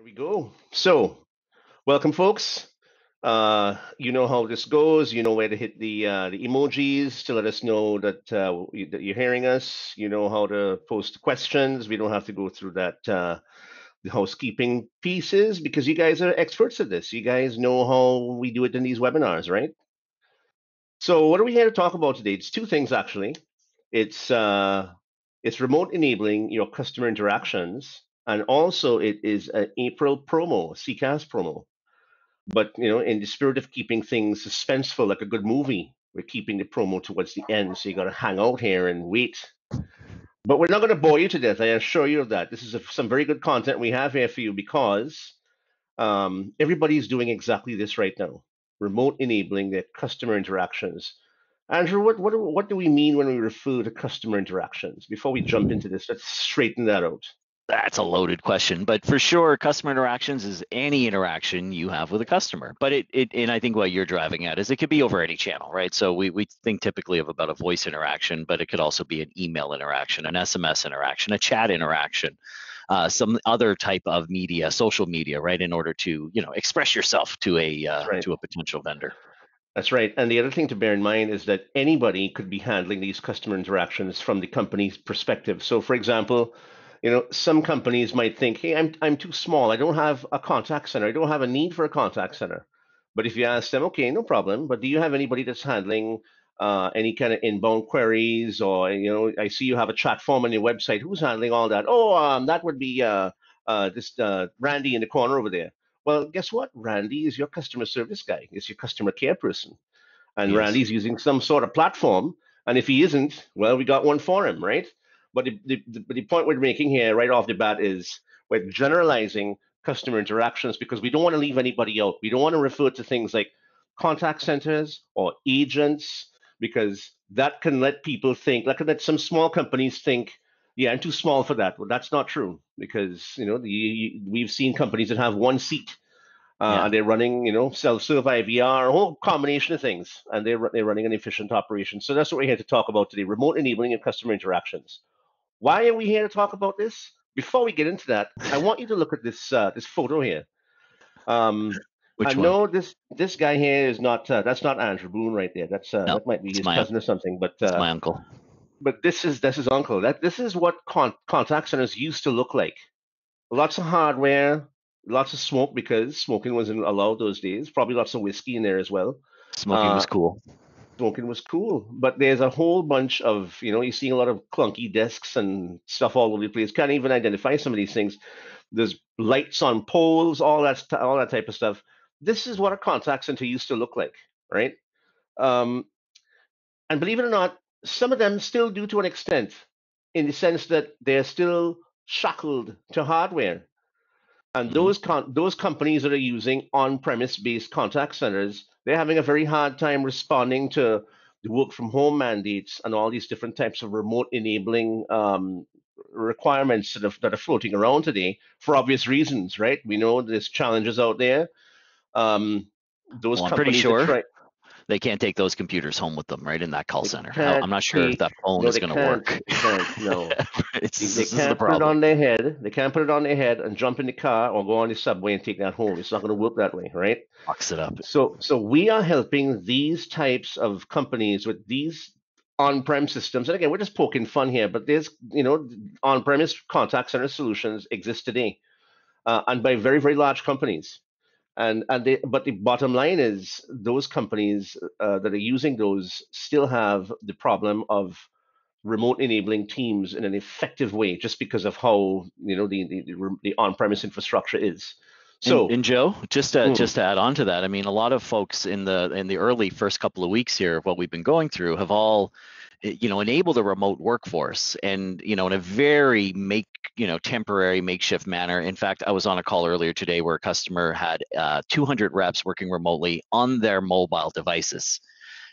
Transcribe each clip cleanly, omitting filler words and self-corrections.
We go. So, welcome, folks. You know how this goes. You know where to hit the emojis to let us know that you're hearing us. You know how to post questions. We don't have to go through that the housekeeping pieces because you guys are experts at this. You guys know how we do it in these webinars, right? So, what are we here to talk about today? It's two things actually. It's uh, it's remote enabling your customer interactions, and also it is an April promo, CCAS promo. But in the spirit of keeping things suspenseful, like a good movie, we're keeping the promo towards the end, so you got to hang out here and wait. But we're not going to bore you to death. I assure you of that. This is some very good content we have here for you because everybody's doing exactly this right now, remote enabling their customer interactions. Andrew, what do we mean when we refer to customer interactions? Before we jump into this, let's straighten that out. That's a loaded question, but for sure, customer interactions is any interaction you have with a customer. But and I think what you're driving at is it could be over any channel, right? So we think typically of about a voice interaction, but it could also be an email interaction, an SMS interaction, a chat interaction, some other type of media, social media, right? In order to express yourself to Right. to a potential vendor. That's right. And the other thing to bear in mind is that anybody could be handling these customer interactions from the company's perspective. So, for example, some companies might think, "Hey, I'm too small. I don't have a contact center. I don't have a need for a contact center." But if you ask them, "Okay, no problem. But do you have anybody that's handling any kind of inbound queries, or I see you have a chat form on your website. Who's handling all that?" "Oh, that would be this Randy in the corner over there." Well, guess what? Randy is your customer service guy. Is your customer care person, and Yes. Randy's using some sort of platform. And if he isn't, well, we got one for him, right? But the point we're making here right off the bat is we're generalizing customer interactions because we don't want to leave anybody out. We don't want to refer to things like contact centers or agents because that can let people think, that can let some small companies think, yeah, I'm too small for that. Well, that's not true because we've seen companies that have one seat Yeah. and they're running, self-serve IVR, a whole combination of things, and they're running an efficient operation. So that's what we're here to talk about today: remote enabling of customer interactions. Why are we here to talk about this? Before we get into that, I want you to look at this photo here. I Which one? know this guy here is not that's not Andrew Boone right there. No, That might be it's his my cousin or something, it's my uncle. but this is uncle. This is what contact centers used to look like. Lots of hardware, lots of smoke because smoking wasn't allowed those days. Probably lots of whiskey in there as well. Smoking Uh, was cool. Smoking was cool, but there's a whole bunch of, you're seeing a lot of clunky desks and stuff all over the place. Can't even identify some of these things. There's lights on poles, all that type of stuff. This is what a contact center used to look like, right? Um, and believe it or not, some of them still do to an extent, in the sense that they're still shackled to hardware. And Hmm. those companies that are using on-premise based contact centers, they're having a very hard time responding to the work from home mandates and all these different types of remote enabling requirements that are floating around today for obvious reasons, right? We know there's challenges out there. Um, those Well, I'm pretty companies that sure try, they can't take those computers home with them, right, in that call they center. can't I'm not sure if take, that phone no, is they going to can't, work. they can't, no. They This is the can't put it problem. on their head. They can't put it on their head and jump in the car or go on the subway and take that home. It's not going to work that way, right? Box it up. So we are helping these types of companies with these on-prem systems. And again, we're just poking fun here, but there's, on-premise contact center solutions exist today, and by very, very large companies. But the bottom line is those companies that are using those still have the problem of remote enabling teams in an effective way, just because of how the on-premise infrastructure is. So, And Joe, mm, just to add on to that, I mean, a lot of folks in the early first couple of weeks here of what we've been going through have all enabled a remote workforce, and in a very temporary makeshift manner. In fact, I was on a call earlier today where a customer had 200 reps working remotely on their mobile devices.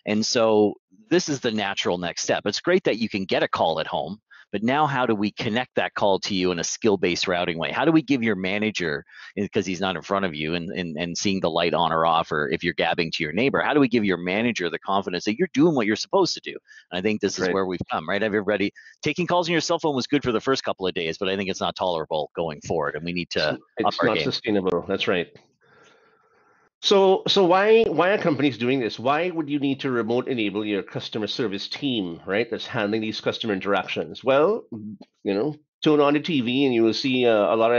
And so this is the natural next step. It's great that you can get a call at home, But now, how do we connect that call to you in a skill-based routing way? How do we give your manager, because he's not in front of you and seeing the light on or off, or if you're gabbing to your neighbor, how do we give your manager the confidence that you're doing what you're supposed to do? And I think this That's is right. where we've come, right? Everybody taking calls on your cell phone was good for the first couple of days, but I think it's not tolerable going forward, and we need to up It's our not game. sustainable. That's right. So why are companies doing this? Why would you need to remote enable your customer service team, right? That's handling these customer interactions. Well, turn on the TV and you will see a lot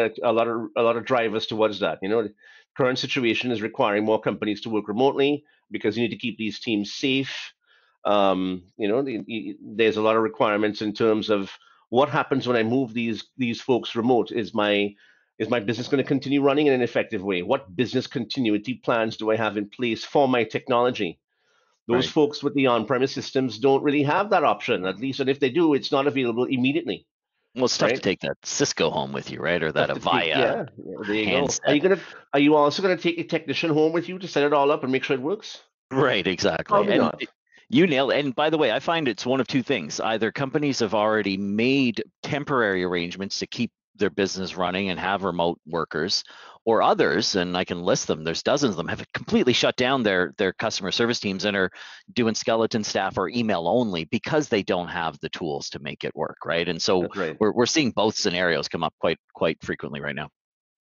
of drivers towards that. The current situation is requiring more companies to work remotely because you need to keep these teams safe. There's a lot of requirements in terms of what happens when I move these folks remote. Is my business going to continue running in an effective way? What business continuity plans do I have in place for my technology? Those Right. folks with the on-premise systems don't really have that option, at least, and if they do, it's not available immediately, Well, it's tough to right? take that Cisco home with you, right? Or that Tough to take. Avaya Yeah, there you go. handset. Are you also gonna take a technician home with you to set it all up and make sure it works? Right, exactly. Probably And not. you nailed it. And by the way, I find it's one of two things. Either companies have already made temporary arrangements to keep their business running and have remote workers, or others, and I can list them, there's dozens of them, have completely shut down their customer service teams and are doing skeleton staff or email only because they don't have the tools to make it work, right? And so That's right. we're seeing both scenarios come up quite frequently right now.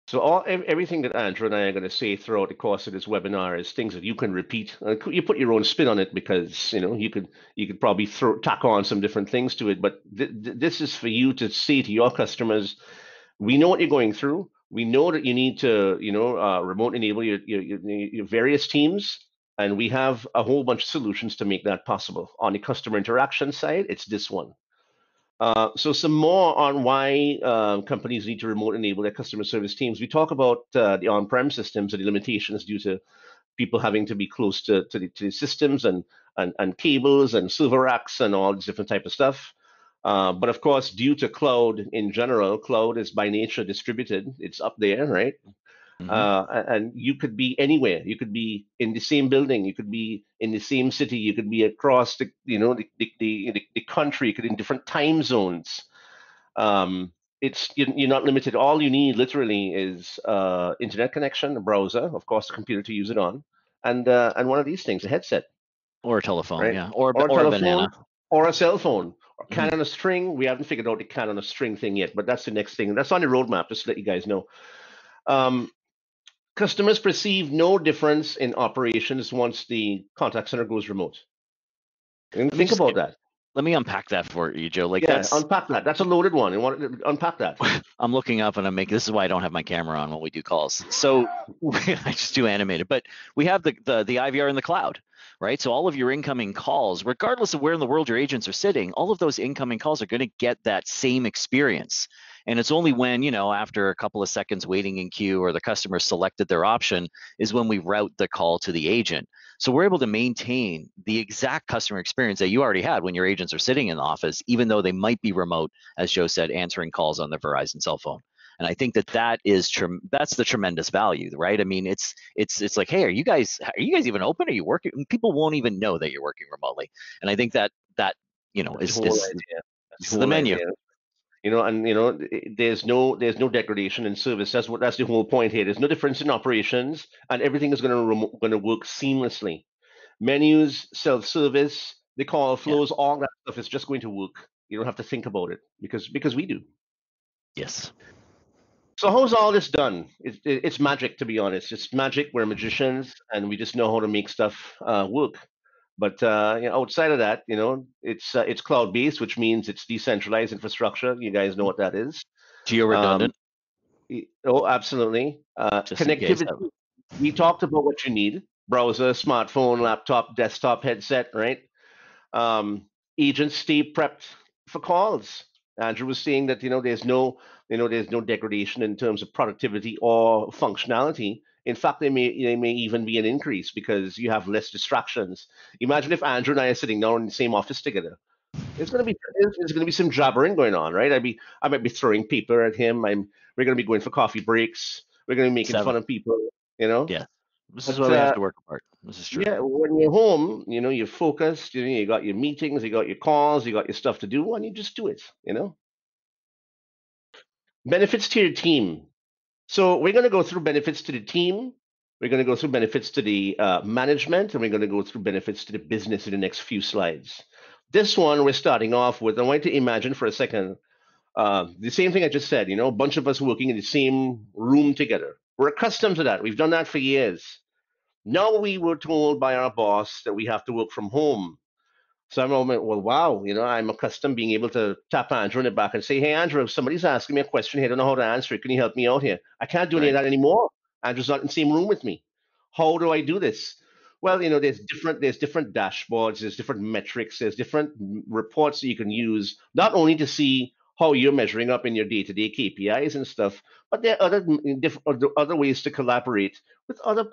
So everything that Andrew and I are going to say throughout the course of this webinar is things that you can repeat. You put your own spin on it because you could probably tack on some different things to it. But this is for you to say to your customers, we know what you're going through. We know that you need to remote enable your various teams, and we have a whole bunch of solutions to make that possible. On the customer interaction side, it's this one. So some more on why companies need to remote enable their customer service teams. We talk about the on-prem systems and the limitations due to people having to be close to the systems and cables and server racks and all this different type of stuff. But of course, due to cloud in general, cloud is by nature distributed. It's up there, right? Hmm. And you could be anywhere. You could be in the same building. You could be in the same city. You could be across the country. You could in different time zones. You're not limited. All you need literally is internet connection, a browser, of course, a computer to use it on, and one of these things, a headset, Or a telephone, right? yeah, or Or a or a banana. telephone, or a cell phone, or Hmm. can on a string. We haven't figured out the can on a string thing yet, but that's the next thing. That's on the roadmap, just to let you guys know. Um, Customers perceive no difference in operations once the contact center goes remote. And Let me think just about that. let me unpack that for you, Joe. Like Yeah, that's unpack that. That's a loaded one. You want to unpack that? I'm looking up and I'm making. This is why I don't have my camera on when we do calls. So I just do animated. But we have the IVR in the cloud, right? So all of your incoming calls, regardless of where in the world your agents are sitting, all of those incoming calls are going to get that same experience. And it's only when, after a couple of seconds waiting in queue or the customer selected their option is when we route the call to the agent. So we're able to maintain the exact customer experience that you already had when your agents are sitting in the office, even though they might be remote, as Joe said, answering calls on the Verizon cell phone. And I think that's the tremendous value, right? I mean, it's like, hey, are you guys even open? Are you working? People won't even know that you're working remotely. And I think that That's the is whole idea. That's the is the whole menu. idea. There's no degradation in service. That's the whole point here. There's no difference in operations, and everything is going to work seamlessly. Menus, self-service, the call Yeah. flows, all that stuff is just going to work. You don't have to think about it because we do. Yes. So how's all this done? It's magic, to be honest. It's magic. We're magicians, and we just know how to make stuff work. But outside of that, it's cloud-based, which means it's decentralized infrastructure. You guys know what that is. Geo Um, redundant, oh, absolutely. just in case. Connectivity. We talked about what you need: browser, smartphone, laptop, desktop, headset, right? um, Agents stay prepped for calls. Andrew was saying that there's no degradation in terms of productivity or functionality. In fact, they may even be an increase because you have less distractions. Imagine if Andrew and I are sitting down in the same office together. It's gonna be some jabbering going on, right? I might be throwing paper at him. We're gonna be going for coffee breaks. We're gonna be making Seven. fun of people, you know. Yeah. This is why But we have to work apart. This is true. yeah, when you're home, you're focused. You got your meetings, you got your calls, you got your stuff to do, and you just do it. Benefits to your team. So we're going to go through benefits to the team. We're going to go through benefits to the management, and we're going to go through benefits to the business in the next few slides. This one we're starting off with. I want you to imagine for a second the same thing I just said. A bunch of us working in the same room together. We're accustomed to that. We've done that for years. Now we were told by our boss that we have to work from home. So I'm like, well, wow, I'm accustomed being able to tap Andrew in the back and say, hey, Andrew, if somebody's asking me a question here, I don't know how to answer it. Can you help me out here? I can't do any of Right. that anymore. Andrew's not in the same room with me. How do I do this? Well, there's different dashboards, there's different metrics, there's different reports that you can use, not only to see how you're measuring up in your day-to-day KPIs and stuff, but there are other ways to collaborate with other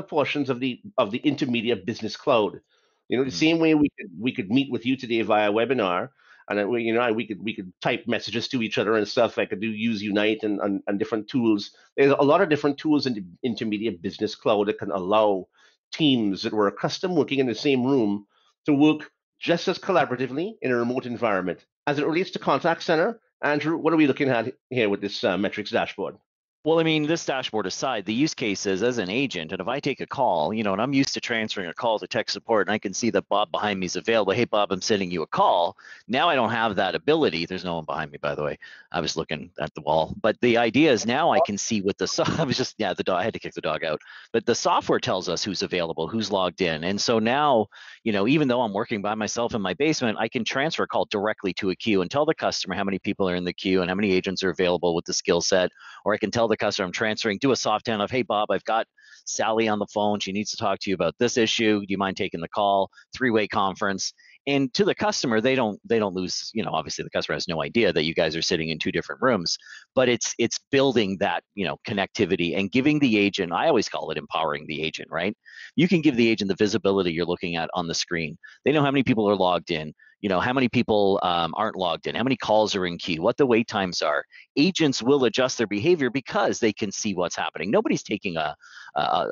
portions of the intermediate business cloud. The Mm. same way we could meet with you today via webinar, and we could type messages to each other and stuff. I could use Unite and different tools. There's a lot of different tools in the intermediate business cloud that can allow teams that were accustomed working in the same room to work just as collaboratively in a remote environment. As it relates to contact center, Andrew, what are we looking at here with this metrics dashboard? Well, I mean, this dashboard aside, the use case is as an agent, and if I take a call, and I'm used to transferring a call to tech support, and I can see that Bob behind me is available. Hey, Bob, I'm sending you a call. Now I don't have that ability. There's no one behind me, by the way. I was looking at the wall. But the idea is now I can see with I was just, yeah, the dog, I had to kick the dog out. But the software tells us who's available, who's logged in. And so now, even though I'm working by myself in my basement, I can transfer a call directly to a queue and tell the customer how many people are in the queue and how many agents are available with the skill set. Or I can tell the customer I'm transferring, do a soft hand of, hey, Bob, I've got Sally on the phone. She needs to talk to you about this issue. Do you mind taking the call? Three-way conference. And to the customer, they don't lose, obviously the customer has no idea that you guys are sitting in two different rooms, but it's building that, connectivity and giving the agent, I always call it empowering the agent, right? You can give the agent the visibility you're looking at on the screen. They know how many people are logged in, how many people aren't logged in, how many calls are in queue, what the wait times are. Agents will adjust their behavior because they can see what's happening. Nobody's taking a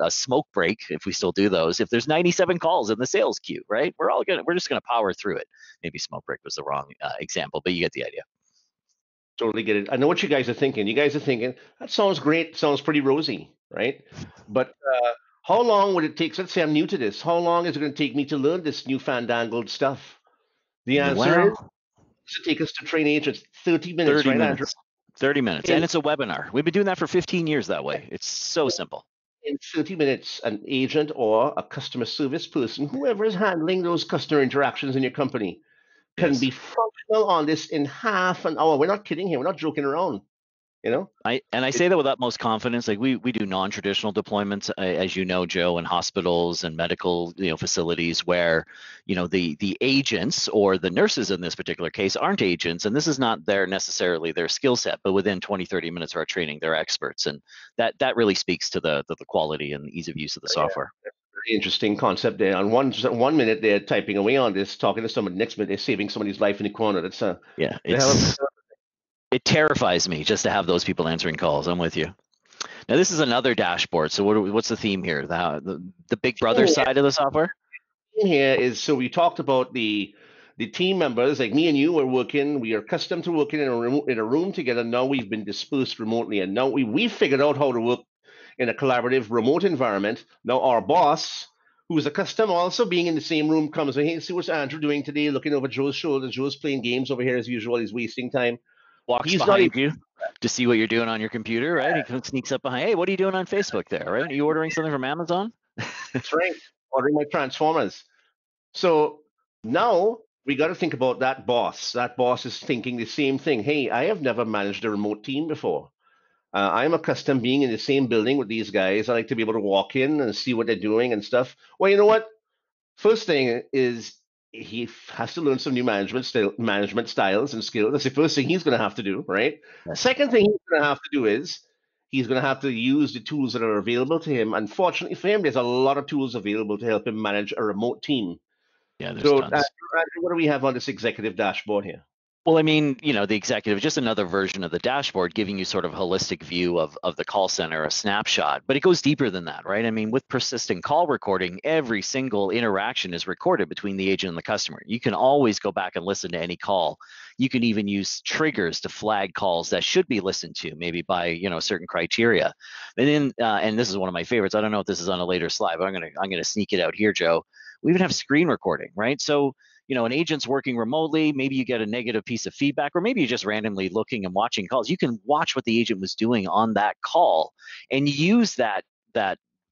smoke break, if we still do those, if there's 97 calls in the sales queue, right? We're just gonna power through it. Maybe smoke break was the wrong example, but you get the idea. Totally get it. I know what you guys are thinking. You guys are thinking, that sounds great, sounds pretty rosy, right? But how long would it take? Let's say I'm new to this. How long is it going to take me to learn this new fandangled stuff? The answer is, Well, to take us to train agents. 30 minutes, 30 right, Andrew? minutes. 30 minutes. In, And it's a webinar. We've been doing that for 15 years that way. It's so simple. in 30 minutes, an agent or a customer service person, whoever is handling those customer interactions in your company, can Yes. be functional on this in half an hour. We're not kidding here. We're not joking around. You know, I it, say that with utmost confidence. Like we do non-traditional deployments, as you know, Joe, in hospitals and medical facilities where the agents or the nurses in this particular case aren't agents, and this is not necessarily their skill set, but within 20-30 minutes of our training, they're experts, and that really speaks to the quality and ease of use of the software. very interesting concept there. On one minute they're typing away on this, talking to someone. Next minute they're saving somebody's life in the corner. That's Yeah, the hell of it terrifies me just to have those people answering calls. I'm with you. Now this is another dashboard. So what's the theme here? The Big Brother a side of the software? thing here is, so we talked about the team members like me and you are working. We are accustomed to working in a room together. Now we've been dispersed remotely, and now we figured out how to work in a collaborative remote environment. Now our boss, who's accustomed also being in the same room, comes and, hey, see what's Andrew doing today? Looking over Joe's shoulder. Joe's playing games over here as usual. He's wasting time. Walks He's not even behind you to see what you're doing on your computer, right? He sneaks up behind. Hey, what are you doing on Facebook there, right? Are you ordering something from Amazon? right ordering my transformers. So now we got to think about that boss. That boss is thinking the same thing. Hey, I have never managed a remote team before. I'm accustomed being in the same building with these guys. I like to be able to walk in and see what they're doing and stuff. Well, you know what? First thing is, he has to learn some new management styles and skills. That's the first thing he's going to have to do, right? Yes. Second thing he's going to have to do is he's going to have to use the tools that are available to him. Unfortunately for him, there's a lot of tools available to help him manage a remote team. Yeah, there's So, tons. Andrew, what do we have on this executive dashboard here? Well, I mean, the executive, just another version of the dashboard giving you sort of a holistic view of the call center, a snapshot, but it goes deeper than that, right? I mean, with persistent call recording, every single interaction is recorded between the agent and the customer. You can always go back and listen to any call. You can even use triggers to flag calls that should be listened to, maybe by, certain criteria. And then, and this is one of my favorites. I don't know if this is on a later slide, but I'm gonna sneak it out here, Joe. We even have screen recording, right? So an agent's working remotely, maybe you get a negative piece of feedback, or maybe you're just randomly looking and watching calls. You can watch what the agent was doing on that call and use that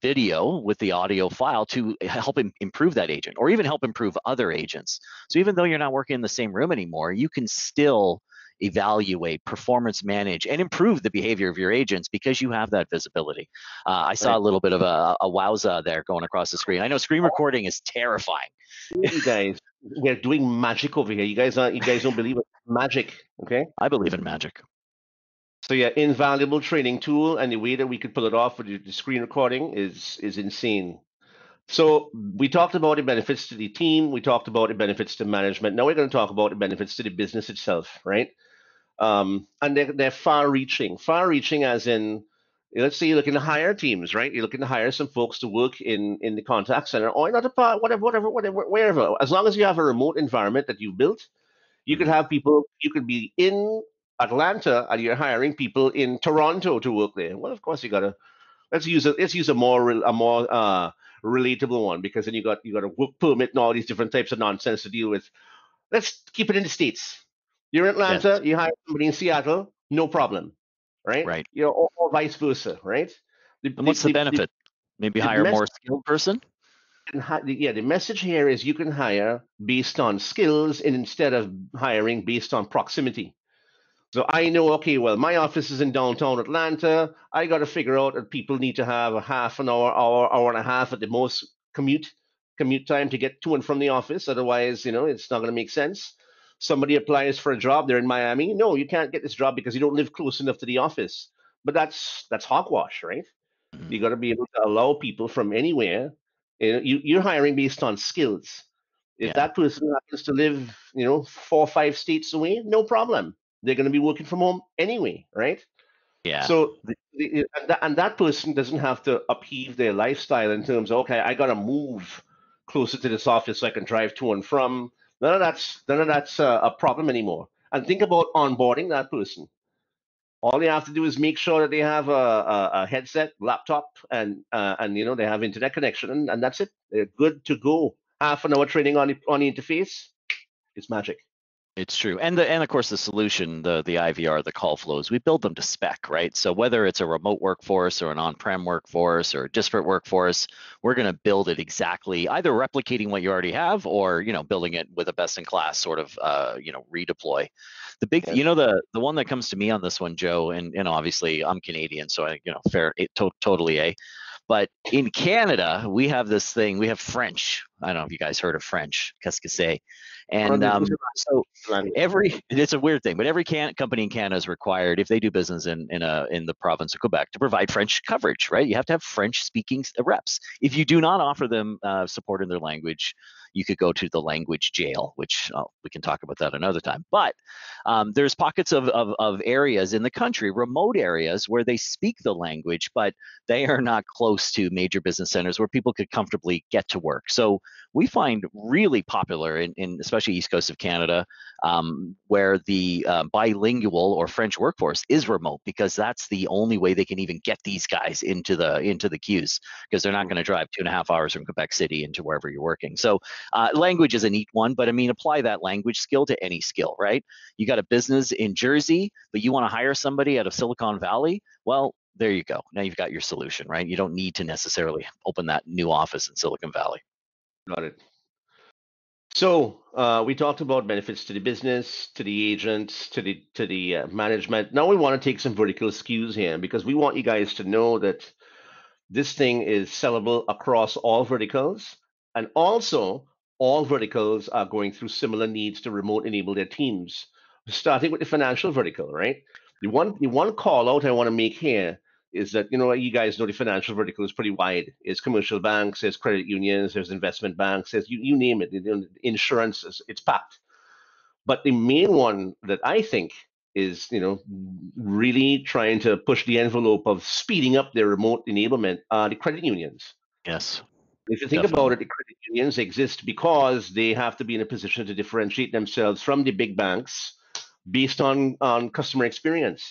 video with the audio file to help improve that agent, or even help improve other agents. So even though you're not working in the same room anymore, you can still evaluate, performance manage, and improve the behavior of your agents because you have that visibility. I saw Right. a little bit of a wowza there going across the screen. I know screen recording is terrifying. You guys, we're doing magic over here. You guys don't believe it. Magic, okay? I believe in magic. So yeah, invaluable training tool, and the way that we could pull it off with the screen recording is insane. So we talked about the benefits to the team. We talked about the benefits to management. Now we're going to talk about the benefits to the business itself, right? And they're far-reaching. Far-reaching as in, let's say you're looking to hire teams, right? You're looking to hire some folks to work in the contact center, or not a part, whatever, wherever. As long as you have a remote environment that you've built, you could Mhm. have people. You could be in Atlanta and you're hiring people in Toronto to work there. Well, of course you gotta let's use a more relatable one, because then you got a work permit and all these different types of nonsense to deal with. Let's keep it in the states. You're in Yes, Atlanta, you hire somebody in Seattle, no problem, right? right. Or vice versa, right? The And the what's the the, the, benefit? Maybe the hire a message more skilled person? yeah, the message here is you can hire based on skills and instead of hiring based on proximity. So I know, okay, well, my office is in downtown Atlanta. I got to figure out that people need to have a half an hour and a half at the most commute time to get to and from the office. Otherwise, it's not going to make sense. Somebody applies for a job. They're in Miami. No, you can't get this job because you don't live close enough to the office. But that's hogwash, right? Mhm. You got to be able to allow people from anywhere. You're hiring based on skills. If Yeah, that person happens to live, 4 or 5 states away, no problem. They're going to be working from home anyway, right? yeah, So, and that person doesn't have to upheave their lifestyle in terms of, okay, I got to move closer to this office so I can drive to and from. None of that's a problem anymore. And think about onboarding that person. All you have to do is make sure that they have a headset, laptop, and they have internet connection, and that's it. They're good to go. Half an hour training on the interface, it's magic. it's true. And of course the solution, the IVR, the call flows, we build them to spec, right? So whether it's a remote workforce or an on-prem workforce or a disparate workforce, we're going to build it exactly, either replicating what you already have or building it with a best-in-class sort of redeploy. The big, Yes. the one that comes to me on this one, Joe, and obviously I'm Canadian, so I fair totally a. But in Canada, we have this thing. We have French. I don't know if you guys heard of French, qu'est-ce que c'est? And It's so a language. it's a weird thing, but every company in Canada is required, if they do business in the province of Quebec, to provide French coverage, right? You have to have French speaking reps. If you do not offer them support in their language, you could go to the language jail, which we can talk about that another time. But there's pockets of areas in the country, remote areas, where they speak the language, but they are not close to major business centers where people could comfortably get to work. So we find really popular in especially East Coast of Canada, where the bilingual or French workforce is remote, because that's the only way they can even get these guys into the queues, because they're not going to drive 2.5 hours from Quebec City into wherever you're working. So language is a neat one, but I mean, apply that language skill to any skill, right? You got a business in Jersey, but you want to hire somebody out of Silicon Valley. Well, there you go. Now you've got your solution, right? You don't need to necessarily open that new office in Silicon Valley. Got it. So we talked about benefits to the business, to the agents, to the management. Now we want to take some vertical skews here, because we want you guys to know that this thing is sellable across all verticals, and also all verticals are going through similar needs to remote enable their teams. Starting with the financial vertical, right? The one call out I want to make here is that, you guys know the financial vertical is pretty wide. It's commercial banks, there's credit unions, there's investment banks, there's you name it. Insurance, it's packed. But the main one that I think is, really trying to push the envelope of speeding up their remote enablement, the credit unions. Yes, If you think about definitely. it, the credit unions exist because they have to be in a position to differentiate themselves from the big banks based on customer experience.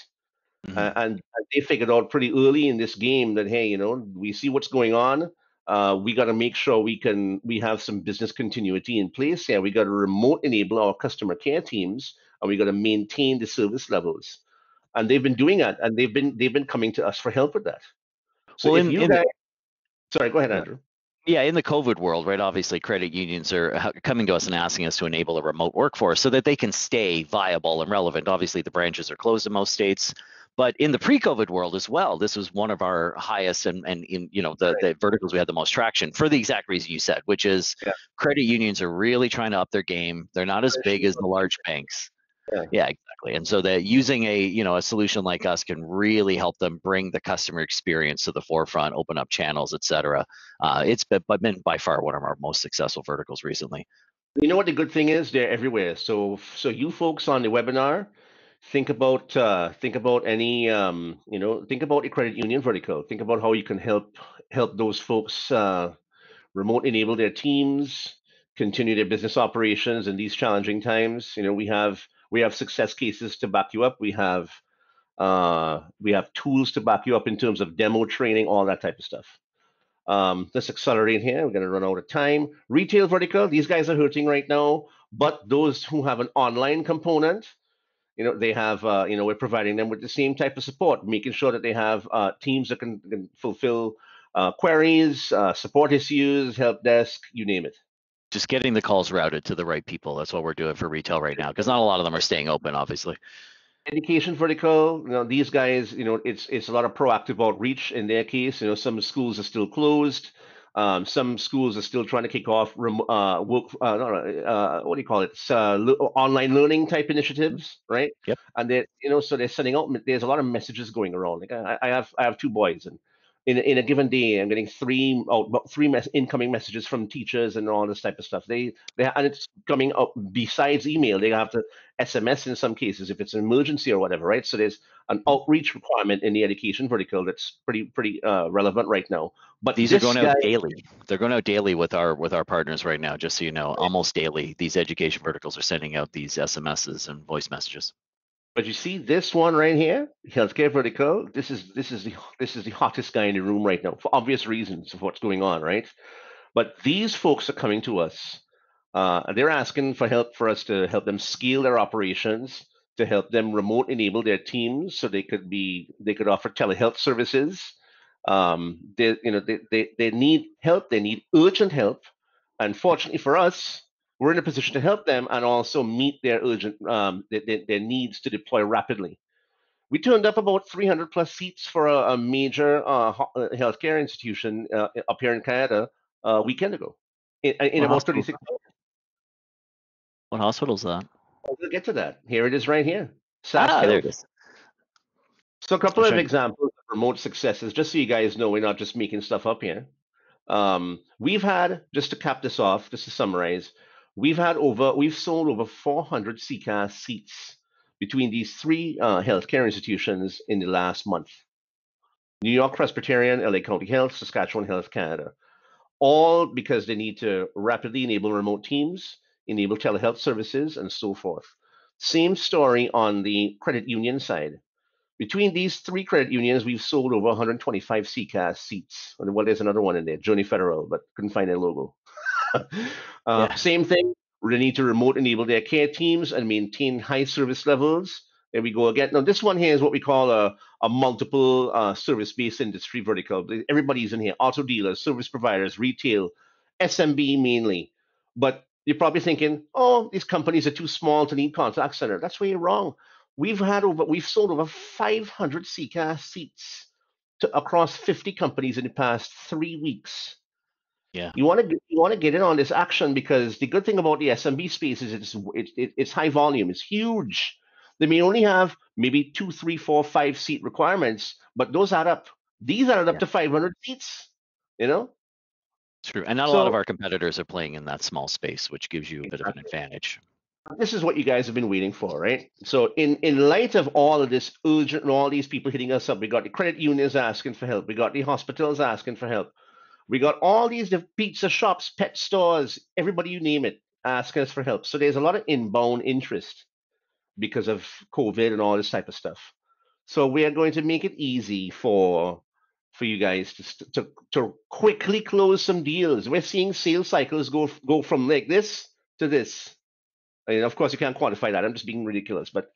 Mhm. And they figured out pretty early in this game that, hey, we see what's going on. We got to make sure we have some business continuity in place. Yeah, we got to remote enable our customer care teams, and we got to maintain the service levels. And they've been doing that, and they've been coming to us for help with that. So Well, if in you in the guys, sorry, go ahead, Andrew. Yeah, in the COVID world, right? Obviously, credit unions are coming to us and asking us to enable a remote workforce so that they can stay viable and relevant. Obviously, the branches are closed in most states, but in the pre-COVID world as well, this was one of our highest and in the verticals we had the most traction for the exact reason you said, which is Yeah, credit unions are really trying to up their game. They're not as big especially as for the the large future. banks. Yeah. Yeah, exactly. And so that using a solution like us can really help them bring the customer experience to the forefront, open up channels, et cetera. It's been by far one of our most successful verticals recently. You know what the good thing is? They're everywhere. So you folks on the webinar, think about any think about the credit union vertical. Think about how you can help those folks remote enable their teams, continue their business operations in these challenging times. We have success cases to back you up. We have tools to back you up in terms of demo training, all that type of stuff. Let's accelerate here. We're going to run out of time. Retail vertical, these guys are hurting right now, but those who have an online component, they have, we're providing them with the same type of support, making sure that they have teams that can fulfill queries, support issues, help desk, you name it. Just getting the calls routed to the right people. That's what we're doing for retail right now, because not a lot of them are staying open, obviously. Education vertical, these guys, it's a lot of proactive outreach in their case. Some schools are still closed. Some schools are still trying to kick off work, what do you call it? Online learning type initiatives, right? Yep. And so they're sending out. There's a lot of messages going around. Like I have two boys, and in a given day, I'm getting about three incoming messages from teachers and all this type of stuff. And it's coming up besides email. They have to SMS in some cases if it's an emergency or whatever, right? So there's an outreach requirement in the education vertical that's pretty relevant right now. But These are this going out guy, daily. They're going out daily with our partners right now, just so you know, almost daily. These education verticals are sending out these SMSs and voice messages. but you see this one right here, healthcare vertical. This is the hottest guy in the room right now for obvious reasons of what's going on, right? But these folks are coming to us. They're asking for help for us to help them scale their operations, to help them remote enable their teams so they could offer telehealth services. They need help. They need urgent help. And fortunately for us, we're in a position to help them and also meet their urgent their needs to deploy rapidly. We turned up about 300 plus seats for a major healthcare institution up here in Canada a weekend ago in What about hospital? 36 minutes. What hospital is that? We'll get to that. Here it is right here. Sask Ah, there Health. it is. So a I couple was of trying. examples of remote successes, just so you guys know we're not just making stuff up here. We've had, just to cap this off, just to summarize, we've sold over 400 CCAS seats between these three healthcare institutions in the last month. New York Presbyterian, LA County Health, Saskatchewan Health Canada, all because they need to rapidly enable remote teams, enable telehealth services, and so forth. Same story on the credit union side. Between these three credit unions, we've sold over 125 CCAS seats. Well, there's another one in there, Journey Federal, but couldn't find their logo. Yeah. Same thing. We need to remote enable their care teams and maintain high service levels. There we go again. Now, this one here is what we call a multiple service-based industry vertical. Everybody's in here: auto dealers, service providers, retail, SMB mainly. But you're probably thinking, "Oh, these companies are too small to need contact center." That's where you're wrong. We've sold over 500 CCAS seats across 50 companies in the past 3 weeks. Yeah. You want to get in on this action because the good thing about the SMB space is it's high volume, it's huge. They may only have maybe 2, 3, 4, 5 seat requirements, but those add up. These added up Yeah. to 500 seats. You know, True. And not a lot of so our competitors are playing in that small space, which gives you a bit of an exactly. advantage. This is what you guys have been waiting for, right? So in light of all of this urgent and all these people hitting us up, we got the credit unions asking for help, we got the hospitals asking for help, we got all these pizza shops, pet stores, everybody you name it, asking us for help. So there's a lot of inbound interest because of COVID and all this type of stuff. So we are going to make it easy for you guys to quickly close some deals. We're seeing sales cycles go from like this to this. I mean, of course, you can't quantify that. I'm just being ridiculous, but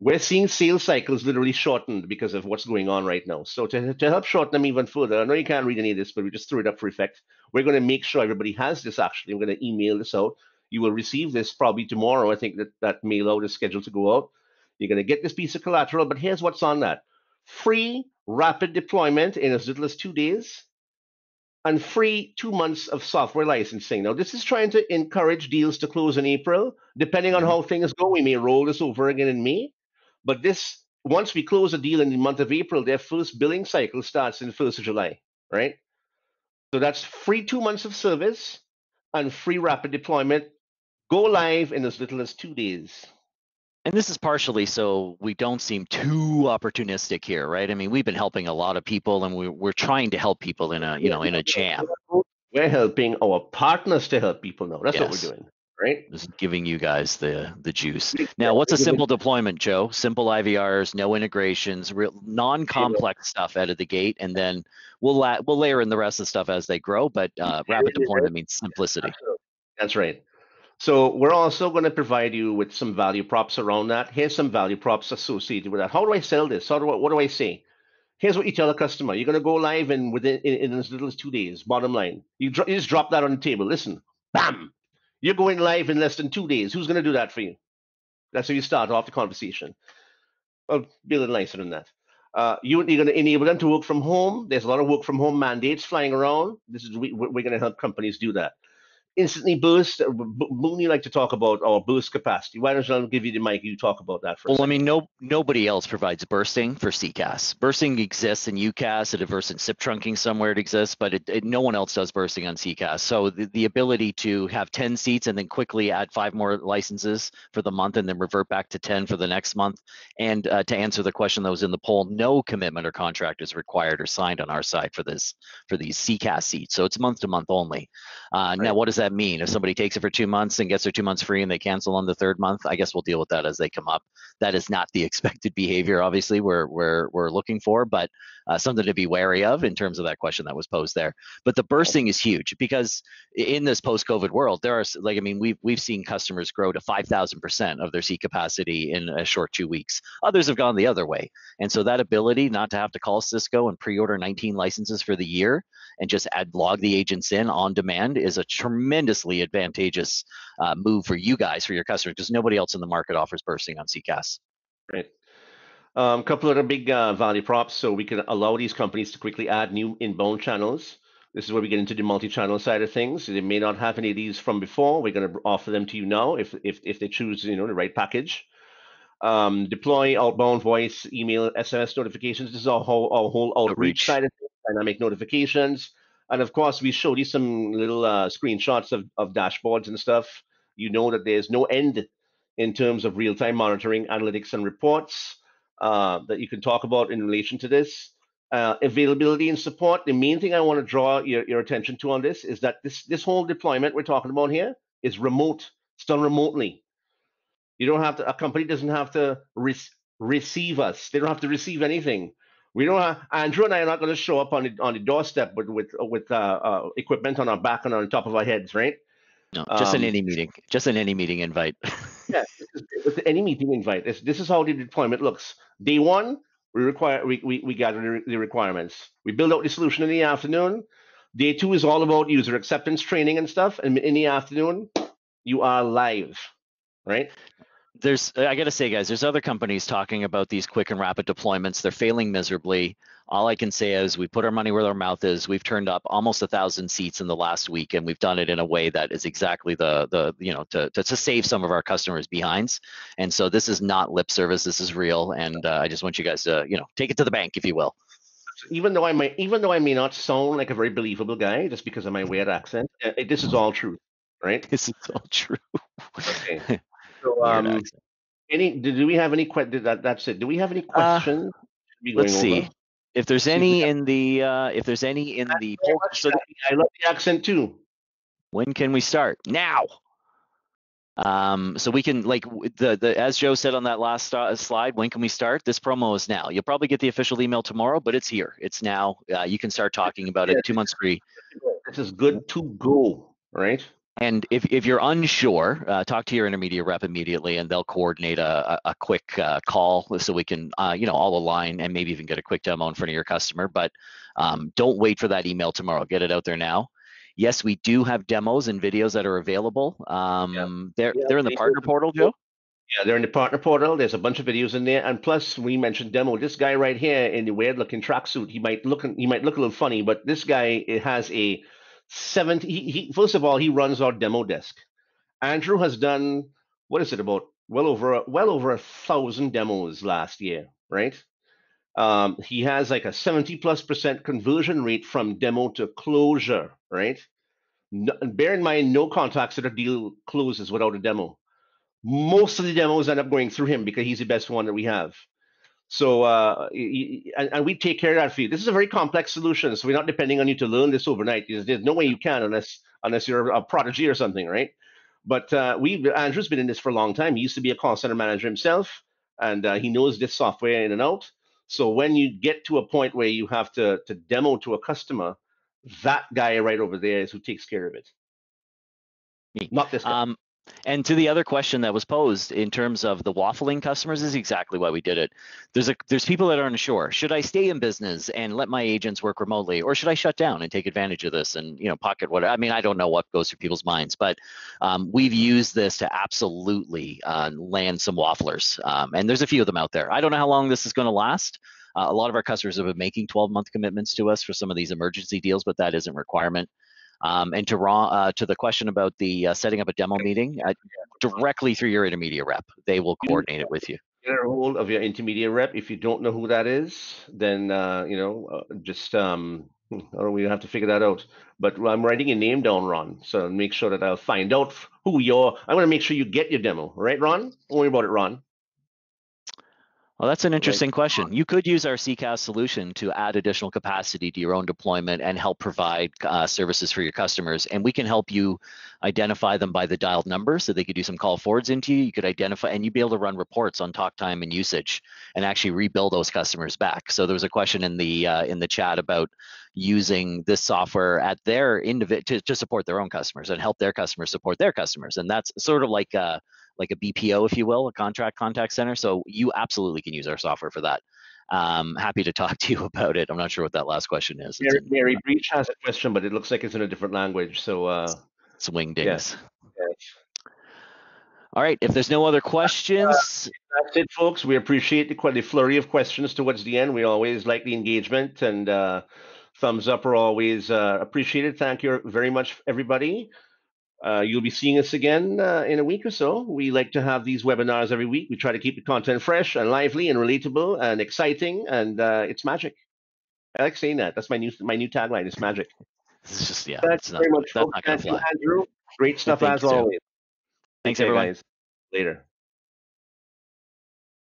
we're seeing sales cycles literally shortened because of what's going on right now. So to help shorten them even further, I know you can't read any of this, but we just threw it up for effect. We're going to make sure everybody has this actually. We're going to email this out. You will receive this probably tomorrow. I think that mail out is scheduled to go out. You're going to get this piece of collateral, but here's what's on that. Free rapid deployment in as little as 2 days and free 2 months of software licensing. Now, this is trying to encourage deals to close in April. Depending on Mhm. how things go, we may roll this over again in May. But this, once we close a deal in the month of April, their first billing cycle starts in the 1st of July, right? So that's free 2 months of service and free rapid deployment. Go live in as little as 2 days. And this is partially so we don't seem too opportunistic here, right? I mean, we've been helping a lot of people, and we're trying to help people in a in a jam. We're helping our partners to help people now. That's what we're Yes, doing, right? just giving you guys the juice. Now, what's a simple deployment, Joe? Simple IVRs, no integrations, real non-complex stuff out of the gate, and then we'll layer in the rest of the stuff as they grow. But rapid deployment means simplicity. That's right. So we're also going to provide you with some value props around that. Here's some value props associated with that. How do I sell this? What do I say? Here's what you tell a customer. You're going to go live in as little as 2 days. Bottom line, you just drop that on the table. Listen, bam, you're going live in less than 2 days. Who's going to do that for you? That's how you start off the conversation. Well, be a little nicer than that. You're going to enable them to work from home. There's a lot of work from home mandates flying around. We're going to help companies do that. Instantly burst. Boone, you like to talk about our burst capacity. Why don't I give you the mic? You talk about that for a Well, I second. mean, nobody else provides bursting for CCAS. Bursting exists in UCAS, it exists in SIP trunking somewhere it exists, but no one else does bursting on CCAS. So the ability to have 10 seats and then quickly add 5 more licenses for the month and then revert back to 10 for the next month. And to answer the question that was in the poll, no commitment or contract is required or signed on our side for these CCAS seats. So it's month to month only. Now, Right. what does that mean? If somebody takes it for 2 months and gets their 2 months free and they cancel on the third month, I guess we'll deal with that as they come up. That is not the expected behavior, obviously, we're looking for, but something to be wary of in terms of that question that was posed there. But the bursting is huge because in this post-COVID world, there are like I mean we've seen customers grow to 5,000% of their seat capacity in a short 2 weeks. Others have gone the other way, and so that ability not to have to call Cisco and pre-order 19 licenses for the year and just log the agents in on demand is a tremendously advantageous move for you guys, for your customers, because nobody else in the market offers bursting on CCAS. Right. A couple of the big value props, so we can allow these companies to quickly add new inbound channels. This is where we get into the multi-channel side of things. They may not have any of these from before. We're going to offer them to you now if they choose, the right package. Deploy outbound voice, email, SMS notifications. This is our whole outreach Outreach. side of things, dynamic notifications. And of course, we showed you some little screenshots of dashboards and stuff. You know that there's no end in terms of real-time monitoring, analytics, and reports that you can talk about in relation to this. Availability and support. The main thing I want to draw your attention to on this is that this whole deployment we're talking about here is remote. It's done remotely. You don't have to. A company doesn't have to receive us. They don't have to receive anything. We don't have. Andrew and I are not going to show up on the doorstep with equipment on our back and on top of our heads, right? No, just in Um, any meeting. Just in any meeting invite. yeah, with any meeting invite. This is how the deployment looks. Day one, we gather the requirements. We build out the solution in the afternoon. Day two is all about user acceptance training and stuff. And in the afternoon, you are live, right? I got to say, guys, there's other companies talking about these quick and rapid deployments. They're failing miserably. All I can say is we put our money where our mouth is. We've turned up almost 1,000 seats in the last week, and we've done it in a way that is exactly to save some of our customers' behinds. And so this is not lip service. This is real, and I just want you guys to take it to the bank, if you will. Even though I may not sound like a very believable guy just because of my weird accent, this is all true, right? This is all true. Okay. So, Weird accent. do we have any that's it. Do we have any questions to be Let's going over? see. If there's See if we any have. in the Very poll. much, So I love the accent too. when can we start? Now. So we can, like as Joe said on that last slide, when can we start? This promo is now. You'll probably get the official email tomorrow, but it's here. It's now. You can start talking about it. 2 months free. This is good to go, right? And if you're unsure, talk to your intermedia rep immediately, and they'll coordinate a quick call so we can all align and maybe even get a quick demo in front of your customer. But don't wait for that email tomorrow. Get it out there now. Yes, we do have demos and videos that are available. They're in the partner portal, Joe. Yeah, they're in the partner portal. There's a bunch of videos in there, and plus, we mentioned demo. This guy right here in the weird-looking tracksuit, he might look a little funny, but this guy has a 70. He first of all, he runs our demo desk. Andrew has done, what is it, about well over 1,000 demos last year, right? He has like a 70+% conversion rate from demo to closure, right? No, bear in mind, no contact center deal closes without a demo. Most of the demos end up going through him because he's the best one that we have. So, and we take care of that for you. This is a very complex solution, so we're not depending on you to learn this overnight. There's no way you can unless you're a prodigy or something, right? But Andrew's been in this for a long time. He used to be a call center manager himself, and he knows this software in and out. So when you get to a point where you have to demo to a customer, that guy right over there is who takes care of it. Me. Not this guy. And to the other question that was posed in terms of the waffling customers is exactly why we did it. There's people that aren't sure. Should I stay in business and let my agents work remotely, or should I shut down and take advantage of this and pocket what? I mean, I don't know what goes through people's minds, but we've used this to absolutely land some wafflers, and there's a few of them out there. I don't know how long this is going to last. A lot of our customers have been making 12-month commitments to us for some of these emergency deals, but that isn't a requirement. And to the question about the setting up a demo meeting, directly through your intermedia rep, they will coordinate it with you. Get a hold of your intermedia rep. If you don't know who that is, then just I don't know, we have to figure that out. But I'm writing your name down, Ron, so make sure that I'll find out who you're. I want to make sure you get your demo, right, Ron? Don't worry about it, Ron. Well, that's an interesting question. You could use our CCAS solution to add additional capacity to your own deployment and help provide services for your customers. And we can help you identify them by the dialed number, so they could do some call forwards into you. You could identify, and you'd be able to run reports on talk time and usage, and actually rebuild those customers back. So there was a question in the chat about using this software at their to support their own customers and help their customers support their customers. And that's sort of like a BPO, if you will, a contract contact center. So you absolutely can use our software for that. Happy to talk to you about it. I'm not sure what that last question is. Mary Breach has a question, but it looks like it's in a different language. So it's wingdings. Yes. All right. If there's no other questions, that's it, folks. We appreciate the flurry of questions towards the end. We always like the engagement, and thumbs up are always appreciated. Thank you very much, everybody. You'll be seeing us again in a week or so. We like to have these webinars every week. We try to keep the content fresh and lively and relatable and exciting, and it's magic. I like saying that. That's my new tagline. It's magic. It's just Thanks very much, folks. That's not going to fly. Andrew. Great stuff as always. Thanks, everyone. Guys. Later.